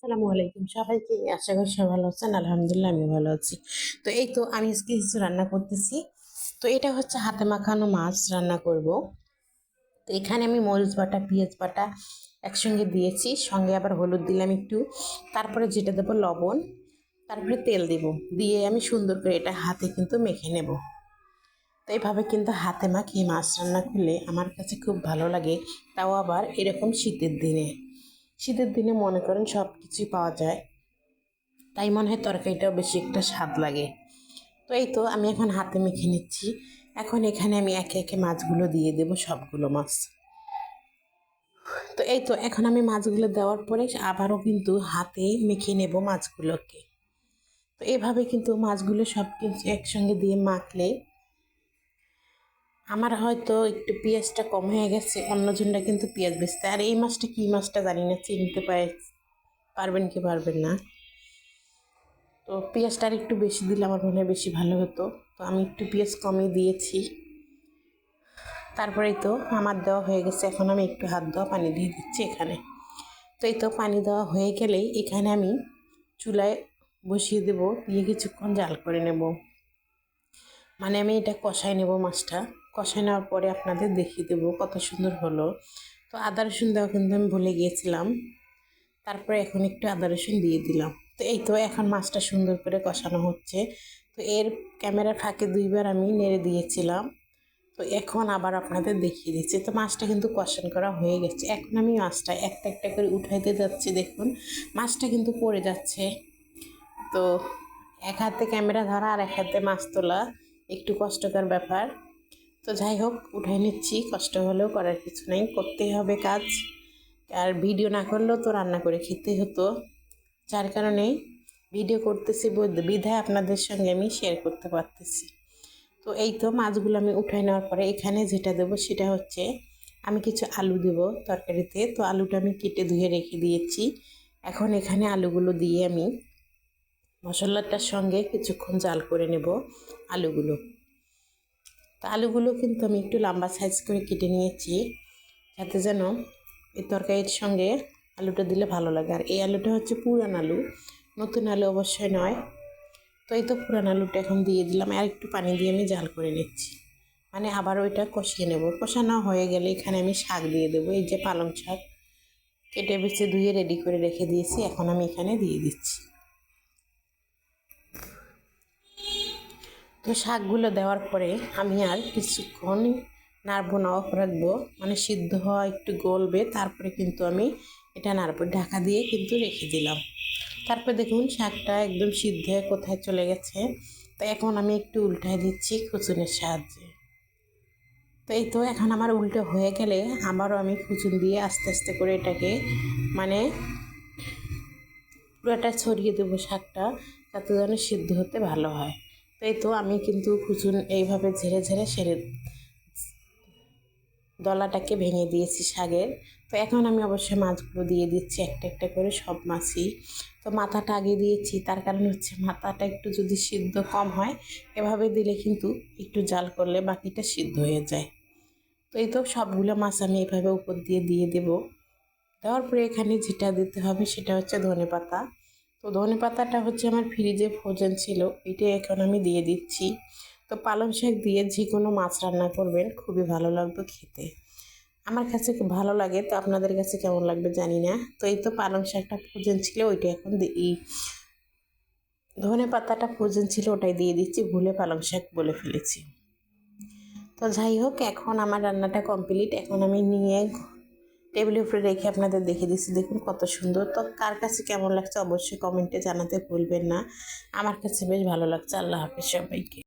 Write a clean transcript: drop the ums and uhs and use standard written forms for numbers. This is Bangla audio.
আসসালামু আলাইকুম সবাইকে, আশা করি সবাই ভালো আছেন। আলহামদুলিল্লাহ আমি ভালো আছি। তো এই তো আমি আজকে কিছু রান্না করতেছি। তো এটা হচ্ছে হাতে মাখানো মাছ রান্না করব। তো এখানে আমি মরিচ বাটা পেঁয়াজ বাটা একসঙ্গে দিয়েছি, সঙ্গে আবার হলুদ দিলাম একটু, তারপরে যেটা দেবো লবণ, তারপরে তেল দেব, দিয়ে আমি সুন্দর করে এটা হাতে কিন্তু মেখে নেব। তো এইভাবে কিন্তু হাতে মাখিয়ে মাছ রান্না করলে আমার কাছে খুব ভালো লাগে। তাও আবার এরকম শীতের দিনে। শীতের দিনে মনে করেন সব কিছুই পাওয়া যায়, তাই মনে হয় তরকারিটাও বেশি একটা স্বাদ লাগে। তো এই তো আমি এখন হাতে মেখে নিচ্ছি। এখন এখানে আমি একে একে মাছগুলো দিয়ে দেব, সবগুলো মাছ। তো এই তো এখন আমি মাছগুলো দেওয়ার পরে আবারও কিন্তু হাতে মেখে নেব মাছগুলোকে। তো এভাবে কিন্তু মাছগুলো সব কিছু একসঙ্গে দিয়ে মাখলে, আমার হয়তো একটু পেঁয়াজটা কম হয়ে গেছে, অন্যজনটা কিন্তু পেঁয়াজ বেচতে। আর এই মাছটা কী মাছটা জানি না, চিনতে পারবেন কি পারবেন না। তো পেঁয়াজটা আর একটু বেশি দিলে আমার মনে হয় বেশি ভালো হতো। তো আমি একটু পেঁয়াজ কমই দিয়েছি। তারপরেই তো আমার দেওয়া হয়ে গেছে, এখন আমি একটু হাত দেওয়া পানি দিয়ে দিচ্ছি এখানে। তো এই তো পানি দেওয়া হয়ে গেলেই এখানে আমি চুলায় বসিয়ে দেব, দিয়ে কিছুক্ষণ জাল করে নেব। মানে আমি এটা কষাই নেব মাছটা। কষাই নেওয়ার পরে আপনাদের দেখিয়ে দেবো কত সুন্দর হলো। তো আদা রসুন দেওয়া কিন্তু আমি ভুলে গিয়েছিলাম। তারপরে এখন একটু আদা রসুন দিয়ে দিলাম। তো এই তো এখন মাছটা সুন্দর করে কষানো হচ্ছে। তো এর ক্যামেরার ফাঁকে দুইবার আমি নেড়ে দিয়েছিলাম। তো এখন আবার আপনাদের দেখিয়ে দিচ্ছি। তো মাছটা কিন্তু কষান করা হয়ে গেছে। এখন আমি মাছটা একটা একটা করে উঠাইতে যাচ্ছি। দেখুন মাছটা কিন্তু পড়ে যাচ্ছে। তো এক হাতে ক্যামেরা ধরা আর এক হাতে মাছ তোলা একটু কষ্টকর ব্যাপার। তো যাই হোক, উঠাই নিচ্ছি। কষ্ট হলেও করার কিছু নেই, করতেই হবে কাজ। আর ভিডিও না করলেও তো রান্না করে খেতেই হতো, যার কারণেই ভিডিও করতেছি বিধায় আপনাদের সঙ্গে আমি শেয়ার করতে পারতেছি। তো এই তো মাছগুলো আমি উঠাই নেওয়ার পরে এখানে যেটা দেবো সেটা হচ্ছে আমি কিছু আলু দেব তরকারিতে। তো আলুটা আমি কেটে ধুয়ে রেখে দিয়েছি। এখন এখানে আলুগুলো দিয়ে আমি মশলাটার সঙ্গে কিছুক্ষণ জাল করে নেব আলুগুলো। তো আলুগুলো কিন্তু আমি একটু লম্বা সাইজ করে কেটে নিয়েছি, যাতে যেন এই তরকারির সঙ্গে আলুটা দিলে ভালো লাগে। আর এই আলুটা হচ্ছে পুরান আলু, নতুন আলু অবশ্যই নয়। তো এই তো পুরান আলুটা এখন দিয়ে দিলাম, আর একটু পানি দিয়ে আমি জাল করে নিচ্ছি। মানে আবার ওইটা কষিয়ে নেব। কষানো হয়ে গেলে এখানে আমি শাক দিয়ে দেবো। এই যে পালং শাক কেটে বেছে ধুয়ে রেডি করে রেখে দিয়েছি, এখন আমি এখানে দিয়ে দিচ্ছি। তো শাকগুলো দেওয়ার পরে আমি আর কিছুক্ষণ নাড়বো না, অফ রাখবো। মানে সিদ্ধ হওয়া একটু গলবে, তারপরে কিন্তু আমি এটা নাড়বো। ঢাকা দিয়ে কিন্তু রেখে দিলাম। তারপর দেখুন শাকটা একদম সিদ্ধ হয়ে কোথায় চলে গেছে। তো এখন আমি একটু উল্টায় দিচ্ছি খুচুনের সাহায্যে। তো এই তো এখন আমার উল্টো হয়ে গেলে আবারও আমি খুচুন দিয়ে আস্তে আস্তে করে এটাকে মানে পুরোটা ছড়িয়ে দেবো শাকটা, যাতে যেন সিদ্ধ হতে ভালো হয়। তো এই তো আমি কিন্তু খুচুন এইভাবে ঝেড়ে ঝেড়ে সেরে দলাটাকে ভেঙে দিয়েছি শাকের। তো এখন আমি অবশ্যই মাছগুলো দিয়ে দিচ্ছি একটা একটা করে, সব মাছই। তো মাথাটা আগে দিয়েছি, তার কারণ হচ্ছে মাথাটা একটু যদি সিদ্ধ কম হয়, এভাবে দিলে কিন্তু একটু জাল করলে বাকিটা সিদ্ধ হয়ে যায়। তো এই তো সবগুলো মাছ আমি এভাবে উপর দিয়ে দিয়ে দেবো। দেওয়ার পরে এখানে যেটা দিতে হবে সেটা হচ্ছে ধনেপাতা। তো ধনেপাতাটা হচ্ছে আমার ফ্রিজে ফ্রোজেন ছিল, এটা এখন আমি দিয়ে দিচ্ছি। তো পালং শাক দিয়ে যে কোনো মাছ রান্না করবেন, খুবই ভালো লাগবে খেতে। আমার কাছে খুব ভালো লাগে, তো আপনাদের কাছে কেমন লাগবে জানি না। তো এই তো পালং শাকটা ফ্রোজেন ছিল, ওইটা এখন দিই। ধনে পাতাটা ফ্রোজেন ছিল, ওটাই দিয়ে দিচ্ছি। ভুলে পালং শাক বলে ফেলেছি। তো যাই হোক, এখন আমার রান্নাটা কমপ্লিট। এখন আমি নিয়ে টেবিলের উপরে রেখে আপনাদের দেখিয়ে দিচ্ছি। দেখুন কত সুন্দর। তো কার কাছে কেমন লাগছে অবশ্যই কমেন্টে জানাতে ভুলবেন না। আমার কাছে বেশ ভালো লাগছে। আল্লাহ হাফেজ সবাইকে।